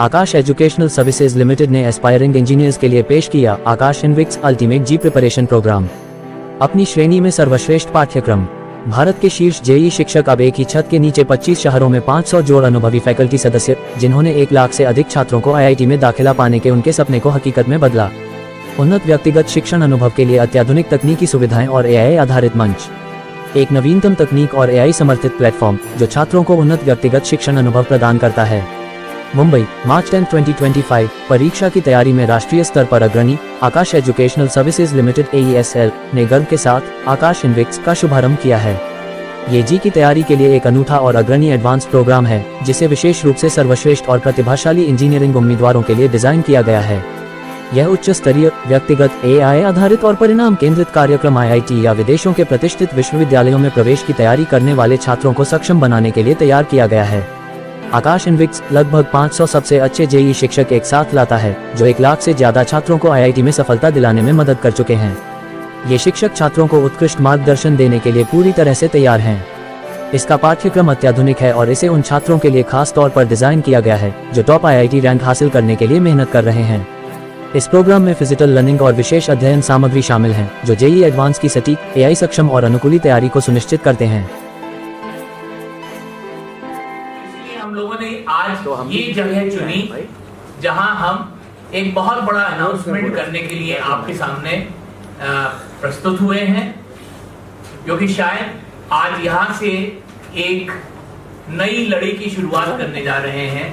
आकाश educational services limited ने aspiring engineers के लिए पेश किया आकाश इनविक्स अल्टीमेट जी प्रिपरेशन प्रोग्राम। अपनी श्रेणी में सर्वश्रेष्ठ पाठ्यक्रम। भारत के शीर्ष जेई शिक्षक अब एक ही छत के नीचे 25 शहरों में 500 जोड़ अनुभवी फैकल्टी सदस्य, जिन्होंने 1 लाख से अधिक छात्रों को आईआईटी में दाखिला पाने के उनके सपने को हकीकत में बदला। उन्नत व्यक्तिगत शिक्षण अनुभव के लिए अत्याधुनिक तकनीकी सुविधाएं और एआई आधारित मंच। एक नवीनतम तकनीक और एआई समर्थित प्लेटफॉर्म जो छात्रों को उन्नत व्यक्तिगत शिक्षण अनुभव प्रदान करता है। मुंबई, मार्च 10, 2025। परीक्षा की तैयारी में राष्ट्रीय स्तर पर अग्रणी आकाश एजुकेशनल सर्विसेज लिमिटेड AESL ने गर्व के साथ आकाश इनविक्स का शुभारंभ किया है। ये जी की तैयारी के लिए एक अनूठा और अग्रणी एडवांस प्रोग्राम है, जिसे विशेष रूप से सर्वश्रेष्ठ और प्रतिभाशाली इंजीनियरिंग उम्मीदवारों के लिए डिजाइन किया गया है। यह उच्च स्तरीय, व्यक्तिगत, एआई आधारित और परिणाम केंद्रित कार्यक्रम आईआईटी या विदेशों के प्रतिष्ठित विश्वविद्यालयों में प्रवेश की तैयारी करने वाले छात्रों को सक्षम बनाने के लिए तैयार किया गया है। आकाश इनविक्स लगभग 500 सबसे अच्छे जेई शिक्षक एक साथ लाता है, जो 1 लाख से ज्यादा छात्रों को आईआईटी में सफलता दिलाने में मदद कर चुके हैं। ये शिक्षक छात्रों को उत्कृष्ट मार्गदर्शन देने के लिए पूरी तरह से तैयार हैं। इसका पाठ्यक्रम अत्याधुनिक है और इसे उन छात्रों के लिए खास तौर पर डिजाइन किया गया है जो टॉप आईआईटी रैंक हासिल करने के लिए मेहनत कर रहे हैं। इस प्रोग्राम में फिजिकल लर्निंग और विशेष अध्ययन सामग्री शामिल हैं, जो जेई एडवांस की सटीक, एआई सक्षम और अनुकूली तैयारी को सुनिश्चित करते हैं। हम लोगों ने आज ये जगह चुनी जहां हम एक बहुत बड़ा अनाउंसमेंट करने के लिए आपके सामने प्रस्तुत हुए हैं, क्योंकि शायद आज यहाँ से एक नई लड़ी की शुरुआत करने जा रहे हैं।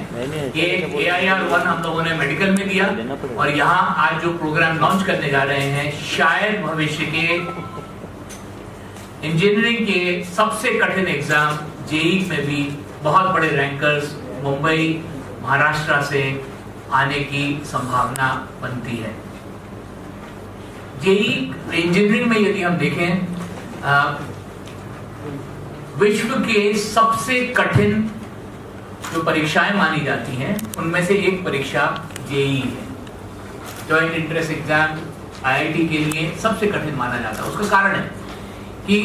ये AIR-1 हम लोगों ने मेडिकल में दिया और यहाँ आज जो प्रोग्राम लॉन्च करने जा रहे हैं, शायद भविष्य के इंजीनियरिंग के सबसे कठिन एग्जाम जेई में भी बहुत बड़े रैंकर्स मुंबई, महाराष्ट्र से आने की संभावना बनती है। जेई इंजीनियरिंग में यदि हम देखें, विश्व के सबसे कठिन जो परीक्षाएं मानी जाती हैं, उनमें से एक परीक्षा जेई है। जॉइंट एंट्रेंस एग्जाम आईआईटी के लिए सबसे कठिन माना जाता है। उसका कारण है कि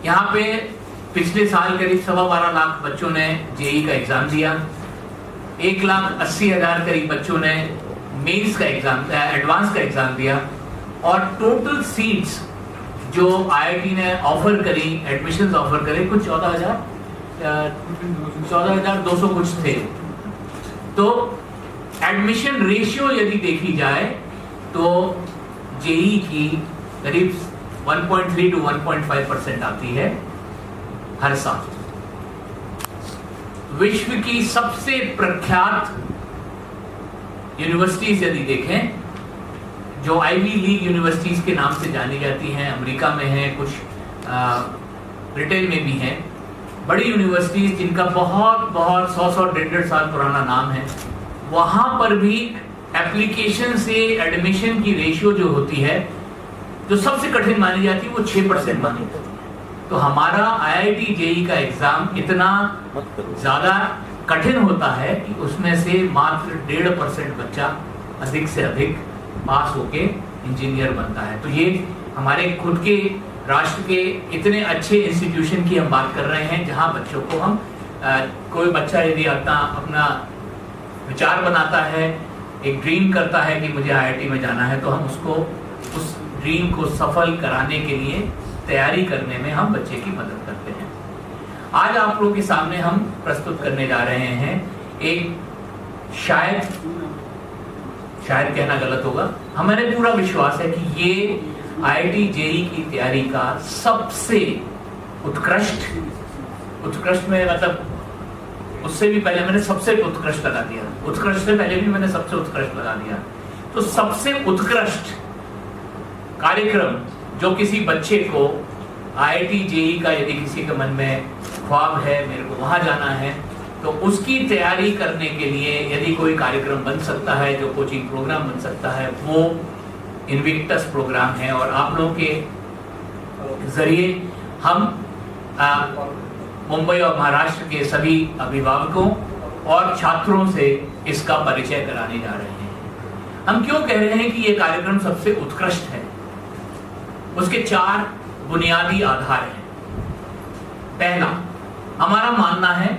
यहाँ पे पिछले साल करीब 12.25 लाख बच्चों ने जेई का एग्जाम दिया। 1,80,000 करीब बच्चों ने मेंस का एग्जाम, एडवांस का एग्जाम दिया और टोटल सीट्स जो आईआईटी ने ऑफर करी, एडमिशंस ऑफर करे, कुछ 14,200 कुछ थे। तो एडमिशन रेशियो यदि देखी जाए तो जेई की करीब 1.3 to 1.5% आती है हर साल। विश्व की सबसे प्रख्यात यूनिवर्सिटीज यदि देखें, जो आईवी लीग यूनिवर्सिटीज के नाम से जानी जाती हैं, अमेरिका में हैं, कुछ ब्रिटेन में भी हैं, बड़ी यूनिवर्सिटीज जिनका बहुत 100 150 साल पुराना नाम है, वहां पर भी एप्लीकेशन से एडमिशन की रेशियो जो होती है, जो सबसे कठिन मानी जाती है, वो 6% मानी जाती है। तो हमारा आईआईटी जेई का एग्जाम इतना ज्यादा कठिन होता है कि उसमें से मात्र 1.5% बच्चा अधिक से अधिक पास होके इंजीनियर बनता है। तो ये हमारे खुद के राष्ट्र के इतने अच्छे इंस्टीट्यूशन की हम बात कर रहे हैं, जहां बच्चों को हम कोई बच्चा यदि अपना विचार बनाता है, एक ड्रीम करता है कि मुझे आईआईटी में जाना है, तो हम उसको उस ड्रीम को सफल कराने के लिए तैयारी करने में हम बच्चे की मदद करते हैं। आज आप लोगों के सामने हम प्रस्तुत करने जा रहे हैं एक शायद कहना गलत होगा, हमारे पूरा विश्वास है कि ये आईआईटी जेई की तैयारी का सबसे उत्कृष्ट में, मतलब उससे भी पहले मैंने सबसे उत्कृष्ट लगा दिया, उत्कृष्ट से पहले भी मैंने सबसे उत्कृष्ट लगा दिया। तो सबसे उत्कृष्ट कार्यक्रम जो किसी बच्चे को आईआईटी जेई का, यदि किसी के मन में ख्वाब है मेरे को वहां जाना है, तो उसकी तैयारी करने के लिए यदि कोई कार्यक्रम बन सकता है, जो कोचिंग प्रोग्राम बन सकता है, वो इनविक्टस प्रोग्राम है। और आप लोगों के जरिए हम मुंबई और महाराष्ट्र के सभी अभिभावकों और छात्रों से इसका परिचय कराने जा रहे हैं। हम क्यों कह रहे हैं कि ये कार्यक्रम सबसे उत्कृष्ट है? उसके 4 बुनियादी आधार हैं। पहला, हमारा मानना है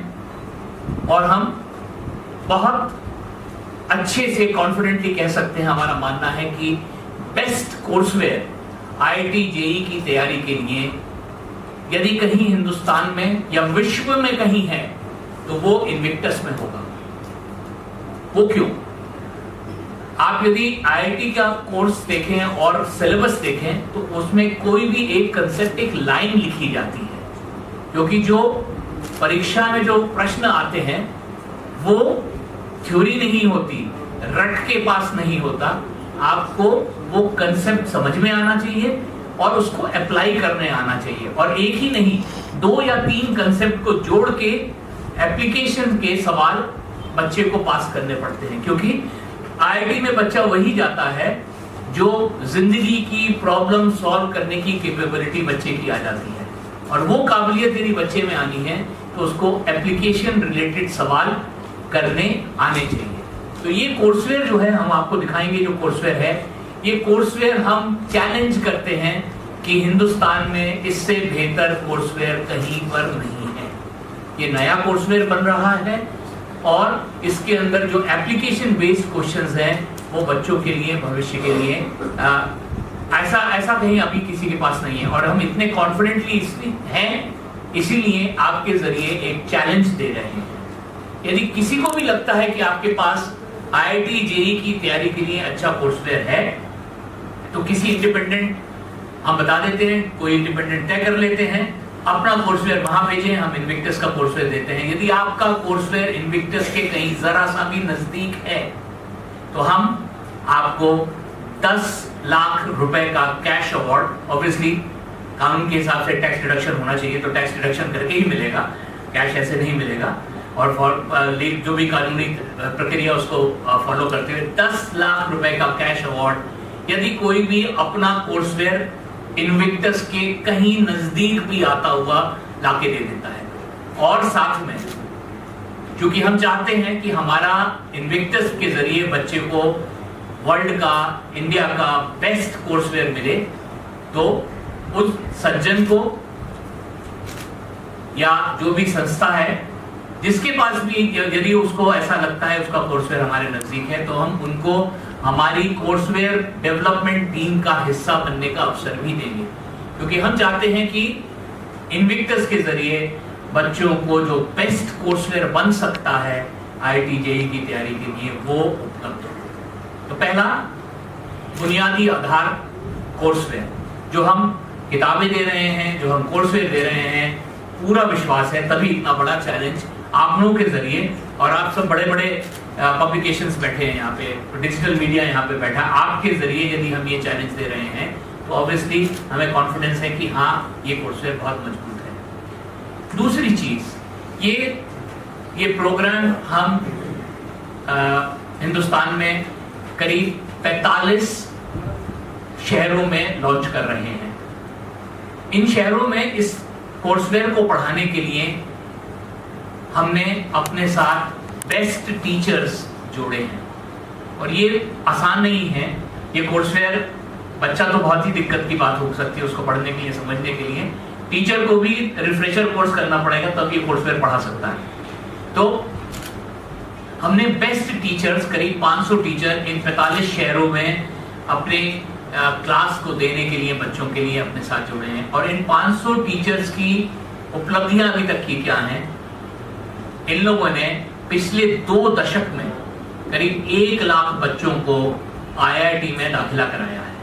और हम बहुत अच्छे से कॉन्फिडेंटली कह सकते हैं, हमारा मानना है कि बेस्ट कोर्सवेयर आईआईटी जेईई की तैयारी के लिए यदि कहीं हिंदुस्तान में या विश्व में कहीं है तो वो इन्विक्टस में होगा। वो क्यों? आप यदि आईआईटी का कोर्स देखें और सिलेबस देखें तो उसमें कोई भी एक कंसेप्ट, एक लाइन लिखी जाती है, क्योंकि जो परीक्षा में जो प्रश्न आते हैं वो थ्योरी नहीं होती, रट के पास नहीं होता। आपको वो कंसेप्ट समझ में आना चाहिए और उसको अप्लाई करने आना चाहिए, और एक ही नहीं 2 या 3 कंसेप्ट को जोड़ के एप्लीकेशन के सवाल बच्चे को पास करने पड़ते हैं, क्योंकि आईआईटी में बच्चा वही जाता है जो जिंदगी की प्रॉब्लम सॉल्व करने की कैपेबिलिटी बच्चे की आ जाती है, और वो काबिलियत यदि बच्चे में आनी है तो उसको एप्लीकेशन रिलेटेड सवाल करने आने चाहिए। तो ये कोर्सवेयर जो है हम आपको दिखाएंगे, जो कोर्सवेयर है, ये कोर्सवेयर हम चैलेंज करते हैं कि हिंदुस्तान में इससे बेहतर कोर्सवेयर कहीं पर नहीं है। ये नया कोर्सवेयर बन रहा है और इसके अंदर जो एप्लीकेशन बेस्ड क्वेश्चंस हैं वो बच्चों के लिए, भविष्य के लिए ऐसा कहीं अभी किसी के पास नहीं है, और हम इतने कॉन्फिडेंटली इसलिए हैं, इसीलिए आपके जरिए एक चैलेंज दे रहे हैं। यदि किसी को भी लगता है कि आपके पास आईआईटी जेईई की तैयारी के लिए अच्छा कोर्सवेयर है तो किसी इंडिपेंडेंट, हम बता देते हैं, कोई इंडिपेंडेंट तय कर लेते हैं, अपना कोर्सवेयर वहां भेजें, हम इन्विक्टस का कोर्सवेयर देते हैं। यदि आपका कोर्सवेयर इन्विक्टस के कहीं जरा सा भी नजदीक है तो हम आपको 10 लाख रुपए का कैश अवार्ड, ऑब्वियसली कानून के हिसाब से टैक्स डिडक्शन होना चाहिए तो टैक्स डिडक्शन करके ही मिलेगा, कैश ऐसे नहीं मिलेगा, और जो भी कानूनी प्रक्रिया उसको फॉलो करते हुए 10 लाख रुपए का कैश अवार्ड यदि कोई भी अपना कोर्सवेयर इन्विक्टस के कहीं नजदीक भी आता हुआ लाके दे देता है। और साथ में क्योंकि हम चाहते हैं कि हमारा इन्विक्टस के जरिए बच्चे को वर्ल्ड का, इंडिया का बेस्ट कोर्सवेयर मिले, तो उस सज्जन को या जो भी संस्था है जिसके पास भी यदि उसको ऐसा लगता है उसका कोर्सवेयर हमारे नजदीक है, तो हम उनको हमारी कोर्सवेयर डेवलपमेंट टीम का हिस्सा बनने का अवसर भी देंगे, क्योंकि हम चाहते हैं कि इन्विक्टस के जरिए बच्चों को जो बेस्ट कोर्सवेयर बन सकता है आईआईटी जेईई की तैयारी के लिए वो उपलब्ध हो। तो पहला बुनियादी आधार कोर्सवेयर, जो हम किताबें दे रहे हैं, जो हम कोर्सवेयर दे रहे हैं, पूरा विश्वास है तभी इतना बड़ा चैलेंज आप लोगों के जरिए, और आप सब बड़े बड़े पब्लिकेशंस बैठे हैं यहाँ पे, डिजिटल मीडिया यहाँ पे बैठा है, आपके जरिए यदि हम ये चैलेंज दे रहे हैं तो ऑब्वियसली हमें कॉन्फिडेंस है कि हाँ ये कोर्सवेयर बहुत मजबूत है। दूसरी चीज, ये प्रोग्राम हम हिंदुस्तान में करीब 45 शहरों में लॉन्च कर रहे हैं। इन शहरों में इस कोर्सवेयर को पढ़ाने के लिए हमने अपने साथ बेस्ट टीचर्स जोड़े हैं, और ये आसान नहीं है। ये कोर्सवेयर, बच्चा तो बहुत ही दिक्कत की बात हो सकती है उसको पढ़ने के लिए, समझने के लिए, टीचर को भी रिफ्रेशर कोर्स करना पड़ेगा तब ये कोर्सवेयर पढ़ा सकता है। तो हमने बेस्ट टीचर्स, करीब 500 टीचर इन 45 शहरों में अपने क्लास को देने के लिए, बच्चों के लिए अपने साथ जुड़े हैं। और इन 500 टीचर्स की उपलब्धियां अभी तक की क्या हैं? इन लोगों ने पिछले 2 दशक में करीब 1 लाख बच्चों को आईआईटी में दाखिला कराया है।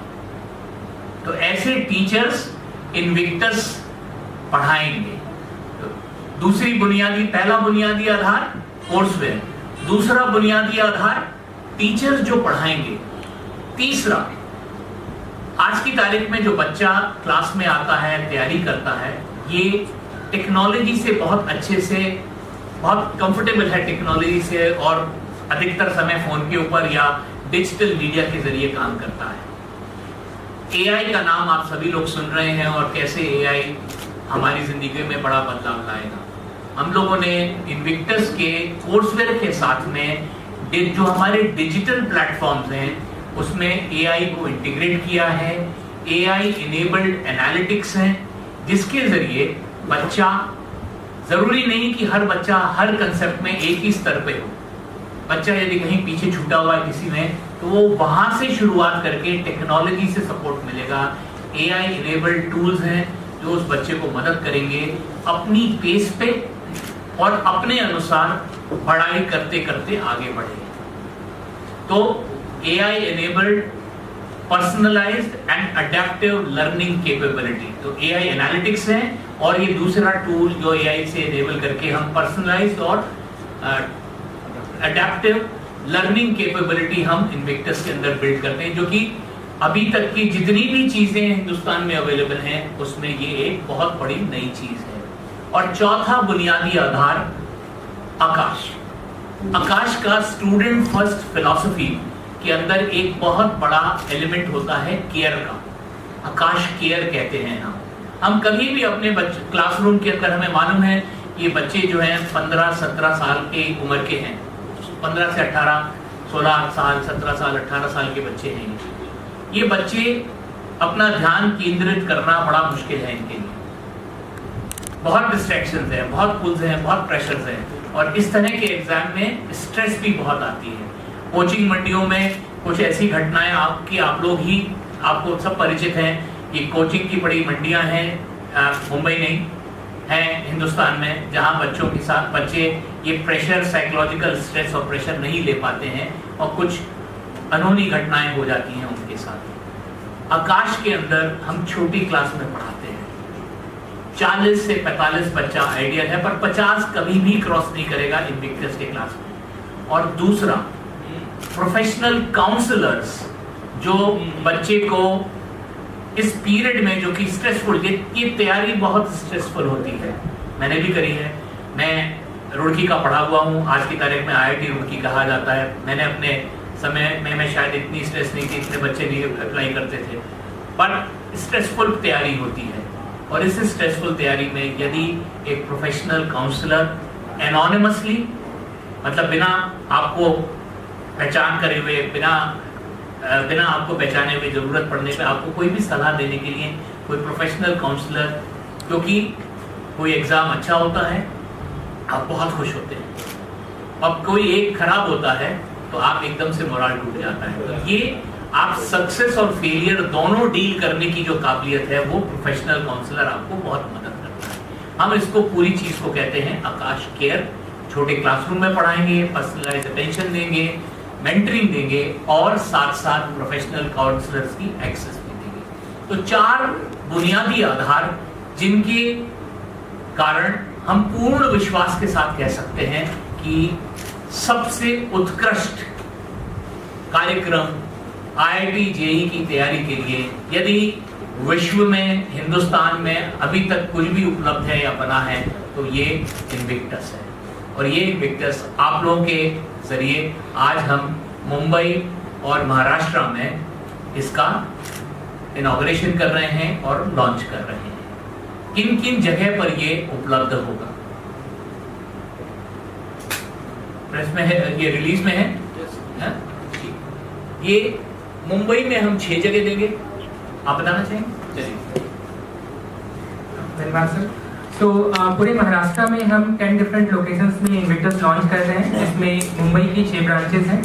तो ऐसे टीचर्स इन्विक्टस पढ़ाएंगे। तो पहला बुनियादी आधार कोर्सवेयर, दूसरा बुनियादी आधार टीचर्स जो पढ़ाएंगे, तीसरा आज की तारीख में जो बच्चा क्लास में आता है, तैयारी करता है, ये टेक्नोलॉजी से बहुत अच्छे से, बहुत कंफर्टेबल है टेक्नोलॉजी से, और अधिकतर समय फोन के ऊपर या डिजिटल मीडिया के जरिए काम करता है। एआई का नाम आप सभी लोग सुन रहे हैं, और कैसे एआई हमारी जिंदगी में बड़ा बदलाव लाएगा। हम लोगों ने इन्विक्टस के कोर्सवेयर के साथ में जो हमारे डिजिटल प्लेटफॉर्म्स हैं उसमें एआई को इंटीग्रेट किया है। एआई इनेबल्ड एनालिटिक्स है, जिसके जरिए बच्चा, जरूरी नहीं कि हर बच्चा हर कंसेप्ट में एक ही स्तर पे हो, बच्चा यदि कहीं पीछे छूटा हुआ है किसी में, तो वो वहां से शुरुआत करके टेक्नोलॉजी से सपोर्ट मिलेगा। AI इनेबल्ड टूल्स हैं जो उस बच्चे को मदद करेंगे अपनी पेस पे और अपने अनुसार पढ़ाई करते करते आगे बढ़े। तो AI enabled personalised and adaptive learning capability, तो AI एनालिटिक्स है और ये दूसरा टूल जो AI से इनेबल करके हम पर्सनलाइज्ड और अडेप्टिव लर्निंग कैपेबिलिटी हम इन्विक्टस के अंदर बिल्ड करते हैं, जो कि अभी तक की जितनी भी चीजें हिंदुस्तान में अवेलेबल हैं उसमें ये एक बहुत बड़ी नई चीज है। और चौथा बुनियादी आधार आकाश। आकाश का स्टूडेंट फर्स्ट फिलॉसफी के अंदर एक बहुत बड़ा एलिमेंट होता है केयर का। आकाश केयर कहते हैं हम कभी भी अपने बच्चे क्लासरूम के अंदर, हमें मालूम है ये बच्चे जो हैं 15-17 साल के उम्र के हैं, 15 से 18, 16 साल, 17 साल, 18 साल के बच्चे हैं। ये बच्चे अपना ध्यान केंद्रित करना बड़ा मुश्किल है इनके लिए, बहुत डिस्ट्रैक्शंस हैं, बहुत पुल्स हैं, बहुत प्रेशर्स हैं, और इस तरह के एग्जाम में स्ट्रेस भी बहुत आती है। कोचिंग मंडियों में कुछ ऐसी घटनाएं आपको सब परिचित हैं। ये कोचिंग की बड़ी मंडियां हैं, मुंबई नहीं है हिंदुस्तान में, जहां बच्चों के साथ बच्चे ये प्रेशर, साइकोलॉजिकल स्ट्रेस और प्रेशर नहीं ले पाते हैं और कुछ अनहोनी घटनाएं हो जाती हैं उनके साथ। आकाश के अंदर हम छोटी क्लास में पढ़ाते हैं, 40 से 45 बच्चा आइडियल है, पर 50 कभी भी क्रॉस नहीं करेगा इन्विक्टस के क्लास में। और दूसरा, प्रोफेशनल काउंसलर्स जो बच्चे को इस पीरियड में, जो कि स्ट्रेसफुल, ये तैयारी बहुत स्ट्रेसफुल होती है, मैंने भी करी है। मैं रुड़की का पढ़ा हुआ हूँ, आज की तारीख में IIT रुड़की कहा जाता है। मैंने अपने समय में मैं शायद इतनी स्ट्रेस नहीं थी, इतने बच्चे नहीं अप्लाई करते थे, पर स्ट्रेसफुल तैयारी होती है। और इस स्ट्रेसफुल तैयारी में यदि एक प्रोफेशनल काउंसलर एनोनिमसली, मतलब बिना आपको पहचान करे हुए, बिना आपको पहचाने हुए, जरूरत पड़ने पे आपको कोई भी सलाह देने के लिए कोई प्रोफेशनल काउंसलर, क्योंकि कोई एग्जाम अच्छा होता है आप बहुत खुश होते हैं, अब कोई एक खराब होता है तो आप एकदम से मोरल टूट जाता है। तो ये आप सक्सेस और फेलियर दोनों डील करने की जो काबिलियत है वो प्रोफेशनल काउंसलर आपको बहुत मदद करता है। हम इसको पूरी चीज को कहते हैं आकाश केयर। छोटे क्लासरूम में पढ़ाएंगे, पर्सनलाइज्ड अटेंशन देंगे, मेंटरिंग देंगे और साथ साथ प्रोफेशनल काउंसलर्स की एक्सेस भी देंगे। तो 4 बुनियादी आधार जिनके कारण हम पूर्ण विश्वास के साथ कह सकते हैं कि सबसे उत्कृष्ट कार्यक्रम IIT JEE की तैयारी के लिए यदि विश्व में, हिंदुस्तान में अभी तक कुछ भी उपलब्ध है या बना है तो ये इन्विक्टस है। और ये इन्विक्टस आप लोगों के जरिए आज हम मुंबई और महाराष्ट्र में इसका इनॉग्रेशन कर रहे हैं और लॉन्च कर रहे हैं। किन किन जगह पर ये उपलब्ध होगा? प्रेस में है, ये रिलीज में है। ये मुंबई में हम 6 जगह देंगे, आप बताना चाहेंगे? चलिए। धन्यवाद सर। तो पूरे महाराष्ट्र में हम 10 डिफरेंट लोकेशंस में इन्विक्टस लॉन्च कर रहे हैं। इसमें मुंबई की 6 ब्रांचेस हैं,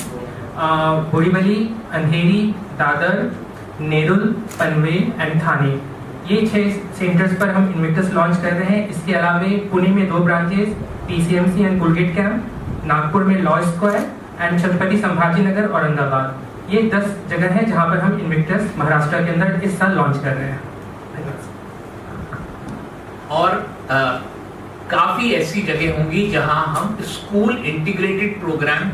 बोरीवली, अंधेरी, दादर, नेरुल, पनवेल एंड थाने। ये 6 सेंटर्स पर हम इन्विक्टस लॉन्च कर रहे हैं। इसके अलावा पुणे में 2 ब्रांचेस, PCMC एंड कोलगेट कैंप, नागपुर में law square and Chhatrapati Sambhaji Nagar, Aurangabad. ये 10 जगह हैं जहां पर हम इन्विक्टस महाराष्ट्र के अंदर इस साल लॉन्च कर रहे हैं। और काफी ऐसी जगह होंगी जहां हम स्कूल इंटीग्रेटेड प्रोग्राम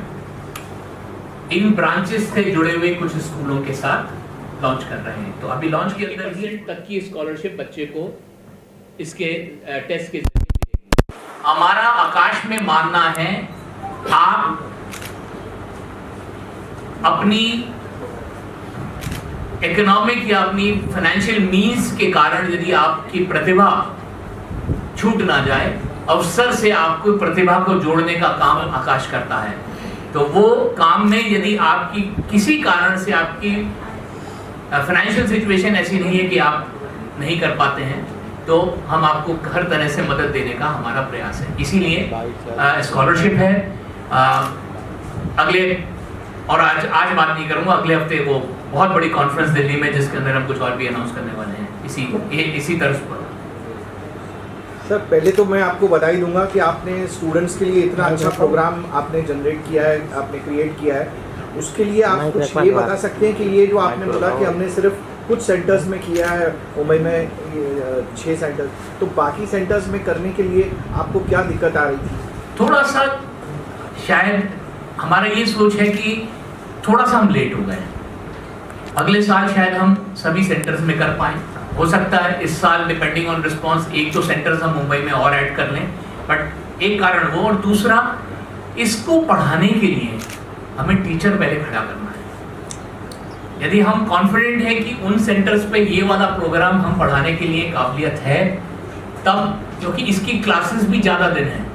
इन ब्रांचेस से जुड़े हुए कुछ स्कूलों के साथ लॉन्च कर रहे हैं। तो अभी लॉन्च के अंदर ही तक की स्कॉलरशिप बच्चे को इसके टेस्ट के जरिए। हमारा आकाश में मानना है, आप अपनी इकोनॉमिक या अपनी फाइनेंशियल मीन्स के कारण यदि आपकी प्रतिभा छूट ना जाए, अवसर से आपको प्रतिभा को जोड़ने का काम आकाश करता है। तो वो काम में यदि आपकी किसी कारण से आपकी फाइनेंशियल सिचुएशन ऐसी नहीं है कि आप नहीं कर पाते हैं, तो हम आपको हर तरह से मदद देने का हमारा प्रयास है। इसीलिए स्कॉलरशिप है, अगले और आज बात नहीं करूंगा, अगले हफ्ते वो बहुत बड़ी कॉन्फ्रेंस दिल्ली में जिसके अंदर हम कुछ और भी अनाउंस करने वाले हैं इसी तर्ज पर। सर पहले तो मैं आपको बधाई दूंगा कि आपने स्टूडेंट्स के लिए इतना अच्छा प्रोग्राम आपने जनरेट किया है, आपने क्रिएट किया है। उसके लिए आप कुछ ये बता सकते हैं कि ये जो आपने बोला कि हमने सिर्फ कुछ सेंटर्स में किया है, मुंबई में 6 सेंटर्स, तो बाकी सेंटर्स में करने के लिए आपको क्या दिक्कत आ रही थी? थोड़ा सा शायद हमारा ये सोच है कि थोड़ा सा हम लेट हो गए। अगले साल शायद हम सभी सेंटर्स में कर पाएँ, हो सकता है इस साल डिपेंडिंग ऑन रिस्पांस 1-2 सेंटर्स हम मुंबई में और ऐड कर लें, बट एक कारण वो, और दूसरा इसको पढ़ाने के लिए हमें टीचर पहले खड़ा करना है। यदि हम कॉन्फिडेंट है कि उन सेंटर्स पे ये वाला प्रोग्राम हम पढ़ाने के लिए काबिलियत है, तब क्योंकि इसकी क्लासेस भी ज़्यादा दिन हैं,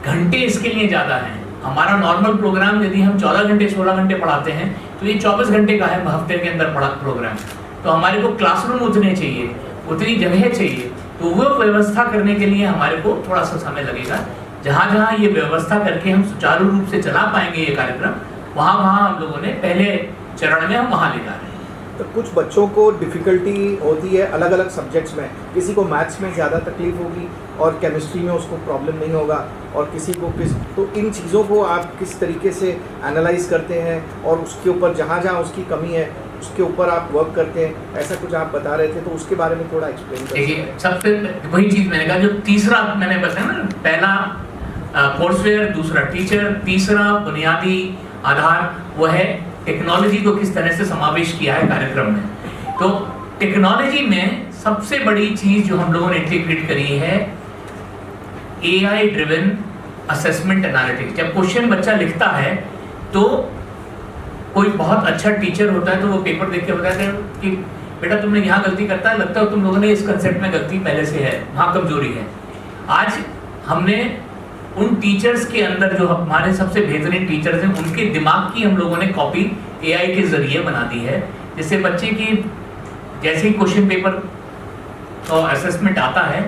घंटे इसके लिए ज़्यादा हैं। हमारा नॉर्मल प्रोग्राम यदि हम 14 घंटे 16 घंटे पढ़ाते हैं तो ये 24 घंटे का है हफ्ते के अंदर पढ़ा प्रोग्राम। तो हमारे को क्लासरूम उतने चाहिए, उतनी जगह चाहिए, तो वो व्यवस्था करने के लिए हमारे को थोड़ा सा समय लगेगा। जहाँ जहाँ ये व्यवस्था करके हम सुचारू रूप से चला पाएंगे ये कार्यक्रम, वहाँ वहाँ हम लोगों ने पहले चरण में हम वहाँ ले जा रहे हैं। तो कुछ बच्चों को डिफ़िकल्टी होती है अलग अलग सब्जेक्ट्स में, किसी को मैथ्स में ज़्यादा तकलीफ होगी और केमिस्ट्री में उसको प्रॉब्लम नहीं होगा, और किसी को तो इन चीज़ों को आप किस तरीके से एनालाइज करते हैं और उसके ऊपर जहाँ जहाँ उसकी कमी है उसके ऊपर आप वर्क करते हैं, ऐसा कुछ आप बता रहे थे, तो उसके बारे में थोड़ा एक्सप्लेन करिए। देखिए, सबसे वही चीज़ मैंने कहा, जो तीसरा मैंने बताया ना, पहला कोर्सवेयर, दूसरा टीचर, तीसरा बुनियादी आधार वो है टेक्नोलॉजी को किस तरह से समावेश किया है कार्यक्रम में। तो टेक्नोलॉजी में सबसे बड़ी चीज जो हम लोगों ने इंटीग्रेट करी है AI ड्रिवन असेसमेंट एनालिटिक्स। जब क्वेश्चन बच्चा लिखता है तो कोई बहुत अच्छा टीचर होता है तो वो पेपर देख के बताता है कि बेटा तुमने यहाँ गलती करता है, लगता है तुम लोगों ने इस कंसेप्ट में गलती पहले से है, वहाँ कमजोरी है। आज हमने उन टीचर्स के अंदर जो हमारे सबसे बेहतरीन टीचर्स हैं उनके दिमाग की हम लोगों ने कॉपी AI के जरिए बना दी है, जिससे बच्चे की जैसे ही क्वेश्चन पेपर और असेसमेंट आता है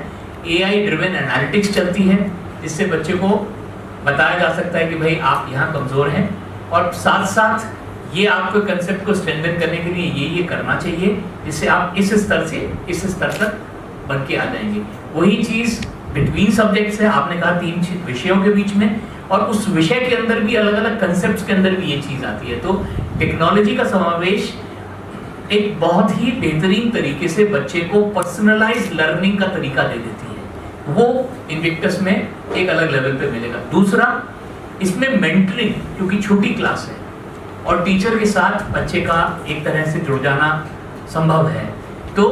AI ड्रिवन एनालिटिक्स चलती है, जिससे बच्चे को बताया जा सकता है कि भाई आप यहाँ कमज़ोर हैं, और साथ साथ ये आपको कंसेप्ट को स्ट्रेंथन करने के लिए ये करना चाहिए, जिससे आप इस स्तर से इस स्तर तक बन के आ जाएंगे। वही चीज़ बिटवीन सब्जेक्ट्स है, आपने कहा 3 विषयों के बीच में, और उस विषय के अंदर भी अलग अलग कंसेप्ट्स के अंदर भी ये चीज़ आती है। तो टेक्नोलॉजी का समावेश एक बहुत ही बेहतरीन तरीके से बच्चे को पर्सनलाइज लर्निंग का तरीका दे देती है, वो इनविक्टस में एक अलग लेवल पे मिलेगा। दूसरा, इसमें मेंटरिंग, क्योंकि छोटी क्लास है और टीचर के साथ बच्चे का एक तरह से जुड़ जाना संभव है, तो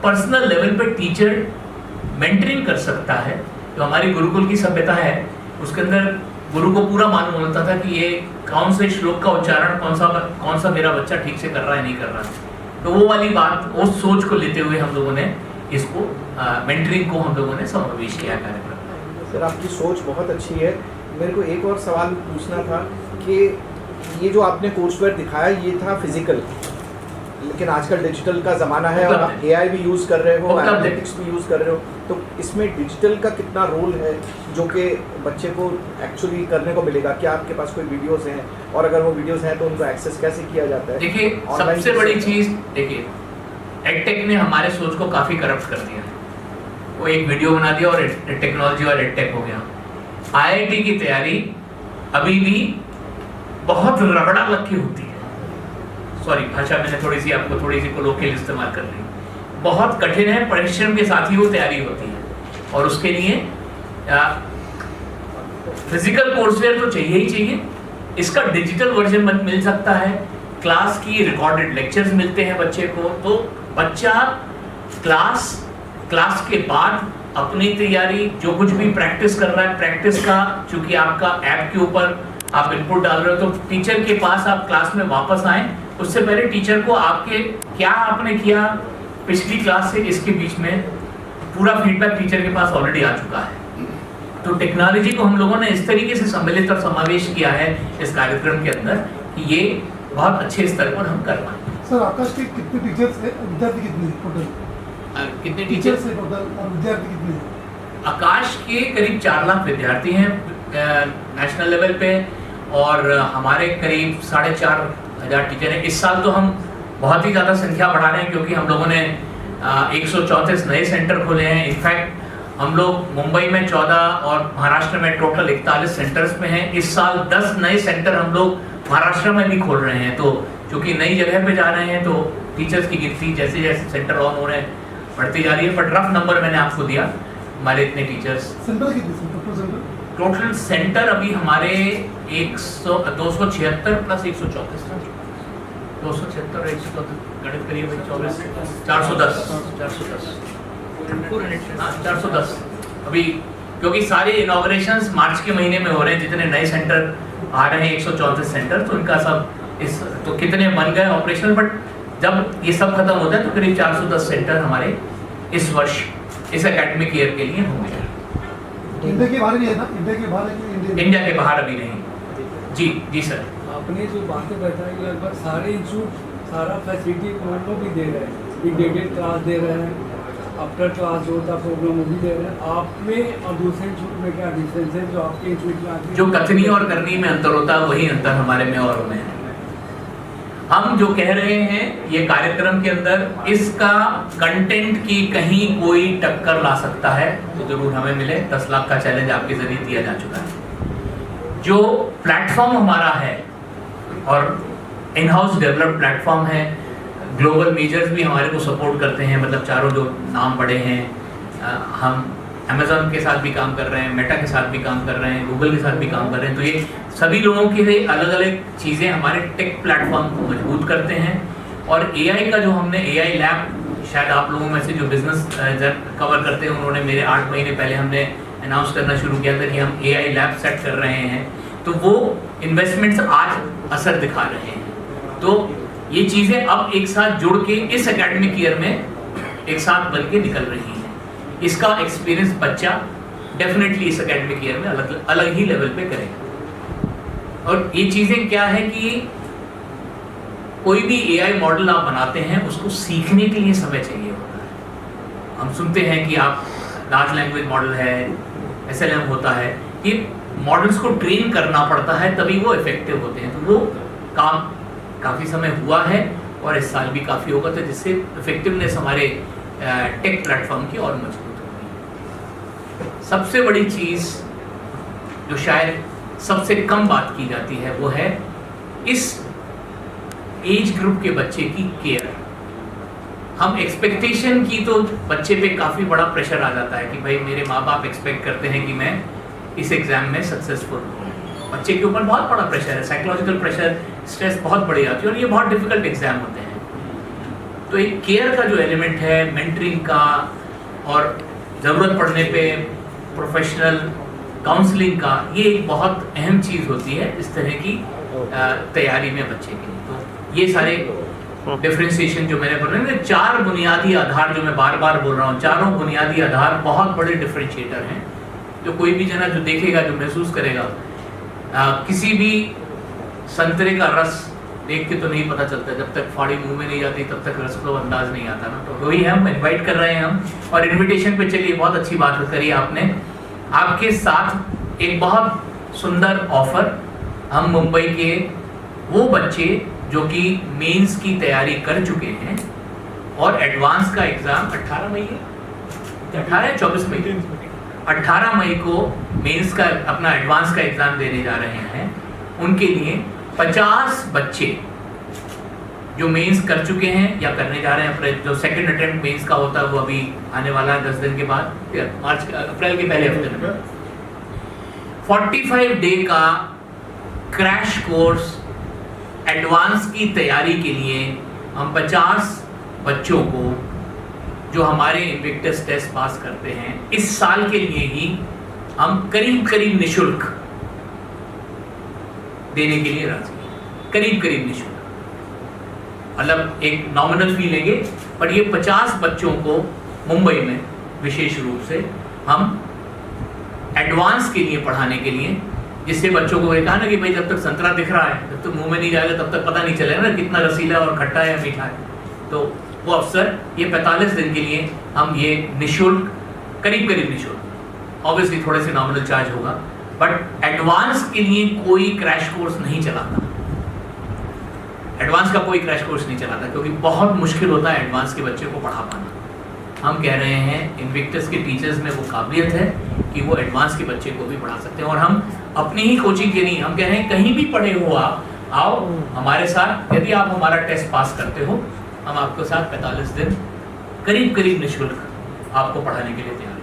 पर्सनल लेवल पे टीचर मेंटरिंग कर सकता है। जो हमारी गुरुकुल की सभ्यता है उसके अंदर गुरु को पूरा मालूम होता था कि ये कौन से श्लोक का उच्चारण कौन सा मेरा बच्चा ठीक से कर रहा है नहीं कर रहा है। तो वो वाली बात, उस सोच को लेते हुए हम लोगों ने इसको मेंटरिंग को हम लोगों ने समावेश किया कार्यक्रम। सर आपकी सोच बहुत अच्छी है। मेरे को एक और सवाल पूछना था कि ये जो आपने कोर्सवेयर दिखाया ये था फिजिकल, लेकिन आजकल डिजिटल का ज़माना है और आप AI भी यूज़ कर रहे हो, एनालिटिक्स भी यूज़ कर रहे हो, तो इसमें डिजिटल का कितना रोल है जो कि बच्चे को एक्चुअली करने को मिलेगा? क्या आपके पास कोई वीडियोस हैं, और अगर वो वीडियोस हैं तो उनको एक्सेस कैसे किया जाता है? देखिए, सबसे बड़ी चीज़, देखिए एडटेक ने हमारे सोच को काफ़ी करप्ट कर दिया। वो एक वीडियो बना दिया और टेक्नोलॉजी और एडटेक हो गया। IIT की तैयारी अभी भी बहुत रगड़ा लग के होती है। सॉरी, भाषा मैंने थोड़ी सी कोलोकियल इस्तेमाल कर ली। बहुत कठिन है, परिश्रम के साथ ही वो तैयारी होती है, और उसके लिए फिजिकल कोर्सवेयर तो चाहिए ही चाहिए। इसका डिजिटल वर्जन मिल सकता है, क्लास की रिकॉर्डेड लेक्चर्स मिलते हैं बच्चे को, तो बच्चा क्लास के बाद अपनी तैयारी जो कुछ भी प्रैक्टिस कर रहा है, प्रैक्टिस का, चूंकि आपका ऐप के ऊपर आप इनपुट डाल रहे हो, तो टीचर के पास आप क्लास में वापस आए, उससे पहले टीचर को आपके क्या आपने किया पिछली क्लास से इसके बीच में पूरा फीडबैक टीचर के पास ऑलरेडी आ चुका है। तो टेक्नोलॉजी को हम लोगों ने इस तरीके से सम्मिलित और समावेश किया है इस कार्यक्रम के अंदर कि ये बहुत अच्छे स्तर पर हम कर पाए। सर, आकाश के कितने टीचर्स हैं, विद्यार्थी कितने टोटल? कितने टीचर्स हैं टोटल और विद्यार्थी कितने? आकाश के करीब 4 लाख विद्यार्थी हैं नेशनल लेवल पे, और हमारे करीब 4,500 टीचर हैं। इस साल तो हम बहुत ही ज़्यादा संख्या बढ़ा रहे हैं क्योंकि हम लोगों ने 134 नए सेंटर खोले हैं। इनफैक्ट हम लोग मुंबई में 14 और महाराष्ट्र में टोटल 41 सेंटर्स में हैं। इस साल 10 नए सेंटर हम लोग महाराष्ट्र में भी खोल रहे हैं। तो चूंकि नई जगह पे जा रहे हैं तो टीचर्स की गिनती जैसे जैसे सेंटर ऑन हो रहे हैं बढ़ती जा रही है। बट रफ नंबर मैंने आपको दिया, हमारे इतने टीचर्स। सेंटर कितने सेंटर? टोटल सेंटर अभी हमारे 276 प्लस 134 था। 276 और 134 गणित करिए भाई, 24 410 410 अभी, क्योंकि सारे इनॉग्रेशंस मार्च के महीने में हो रहे हैं। जितने नए सेंटर आ रहे हैं 134 सेंटर, तो इनका सब इस तो कितने बन गए ऑपरेशनल। बट जब ये सब खत्म होता है तो करीब 410 सेंटर हमारे इस वर्ष इस एकेडमिक ईयर के लिए होंगे। इंडिया के बाहर भी है ना? इंडिया के बाहर है कि इंडिया के बाहर अभी नहीं। जी सर। आपने जो बातें बताई लगभग सारे इंस्टीट्यूट सारा फैसिलिटी वो भी दे रहे हैं, इंटीग्रेटेड क्लास दे रहे हैं, आफ्टर क्लास जो होता प्रोग्राम वो भी दे रहे हैं। आप में और दूसरे इंस्टीट्यूट में क्या डिफरेंस है जो आपके इंस्टीट्यूट में आके जो कथनी और करनी में अंतर होता है वही अंतर हमारे में और उनमें है। हम जो कह रहे हैं ये कार्यक्रम के अंदर इसका कंटेंट की कहीं कोई टक्कर ला सकता है तो जरूर हमें मिले। 10 लाख का चैलेंज आपके जरिए दिया जा चुका है। जो प्लेटफॉर्म हमारा है और इन हाउस डेवलप्ड प्लेटफॉर्म है, ग्लोबल मेजर्स भी हमारे को सपोर्ट करते हैं। मतलब चारों जो नाम बड़े हैं, हम अमेजोन के साथ भी काम कर रहे हैं, मेटा के साथ भी काम कर रहे हैं, गूगल के साथ भी काम कर रहे हैं। तो ये सभी लोगों के लिए अलग अलग चीज़ें हमारे टेक प्लेटफॉर्म को मजबूत करते हैं। और एआई का जो हमने एआई लैब, शायद आप लोगों में से जो बिजनेस कवर करते हैं उन्होंने मेरे 8 महीने पहले हमने अनाउंस करना शुरू किया था कि हम एआई लैब सेट कर रहे हैं। तो वो इन्वेस्टमेंट्स आज असर दिखा रहे हैं। तो ये चीज़ें अब एक साथ जुड़ के इस एकेडमिक ईयर में एक साथ बन के निकल रही हैं। इसका एक्सपीरियंस बच्चा डेफिनेटली इस एकेडमिक ईयर में अलग ही लेवल पे करेगा। और ये चीज़ें क्या है कि कोई भी एआई मॉडल आप बनाते हैं उसको सीखने के लिए समय चाहिए होता है। हम सुनते हैं कि आप लार्ज लैंग्वेज मॉडल है, एसएलएम होता है, ये मॉडल्स को ट्रेन करना पड़ता है तभी वो इफेक्टिव होते हैं। तो वो काम काफ़ी समय हुआ है और इस साल भी काफ़ी होगा, तो जिससे इफेक्टिवनेस हमारे टेक प्लेटफॉर्म की और मजबूत होगी। सबसे बड़ी चीज़ जो शायद सबसे कम बात की जाती है वो है इस एज ग्रुप के बच्चे की केयर। हम एक्सपेक्टेशन की तो बच्चे पे काफ़ी बड़ा प्रेशर आ जाता है कि भाई मेरे माँ बाप एक्सपेक्ट करते हैं कि मैं इस एग्ज़ाम में सक्सेसफुल हूँ। बच्चे के ऊपर बहुत बड़ा प्रेशर है, साइकोलॉजिकल प्रेशर, स्ट्रेस बहुत बड़ी आती है और ये बहुत डिफिकल्ट एग्जाम होते हैं। तो एक केयर का जो एलिमेंट है, मेंटरिंग का, और ज़रूरत पड़ने पे प्रोफेशनल काउंसलिंग का, ये एक बहुत अहम चीज़ होती है इस तरह की तैयारी में बच्चे के लिए। तो ये सारे डिफ्रेंसिएशन जो मैंने बोल रहा हूँ, 4 बुनियादी आधार जो मैं बार बार बोल रहा हूँ, चारों बुनियादी आधार बहुत बड़े डिफ्रेंशिएटर हैं जो कोई भी जना जो देखेगा, जो महसूस करेगा। किसी भी संतरे का रस देख के तो नहीं पता चलता, जब तक फाड़ी मुंह में नहीं जाती तब तक रस को अंदाज नहीं आता ना। तो वही हम इनवाइट कर रहे हैं हम, और इनविटेशन पे चलिए बहुत अच्छी बात करी आपने। आपके साथ एक बहुत सुंदर ऑफर, हम मुंबई के वो बच्चे जो कि मेंस की तैयारी कर चुके हैं और एडवांस का एग्जाम 18 मई है, 18 या 24 मई, 18 मई को मेंस का अपना एडवांस का एग्जाम देने जा रहे हैं, उनके लिए 50 बच्चे जो मेंस कर चुके हैं या करने जा रहे हैं, जो सेकंड अटेम्प्ट मेंस का होता है वो अभी आने वाला है 10 दिन के बाद, अप्रैल के पहले हफ्ते में 45 डे का क्रैश कोर्स एडवांस की तैयारी के लिए हम 50 बच्चों को जो हमारे इन्विक्टस टेस्ट पास करते हैं इस साल के लिए ही हम करीब निशुल्क देने के लिए राजी हैं। करीब निशुल्क, मतलब एक नॉमिनल फी लेंगे, पर ये 50 बच्चों को मुंबई में विशेष रूप से हम एडवांस के लिए पढ़ाने के लिए, जिससे बच्चों को कहा ना कि भाई जब तक संतरा दिख रहा है, जब तक मुंह में नहीं जाएगा तब तक पता नहीं चलेगा ना कितना रसीला और खट्टा है या मीठा है। तो वो अवसर, ये 45 दिन के लिए हम ये निशुल्क, करीब निशुल्क, ऑब्वियसली थोड़े से नॉमिनल चार्ज होगा, बट एडवांस के लिए कोई क्रैश कोर्स नहीं चलाता, एडवांस का कोई क्रैश कोर्स नहीं चलाता, क्योंकि बहुत मुश्किल होता है एडवांस के बच्चे को पढ़ा पाना। हम कह रहे हैं इन्विक्टस के टीचर्स में वो काबिलियत है कि वो एडवांस के बच्चे को भी पढ़ा सकते हैं, और हम अपनी ही कोचिंग के नहीं, हम कह रहे हैं कहीं भी पढ़े हो आप, आओ हमारे साथ, यदि आप हमारा टेस्ट पास करते हो हम आपके साथ 45 दिन करीब निःशुल्क आपको पढ़ाने के लिए तैयार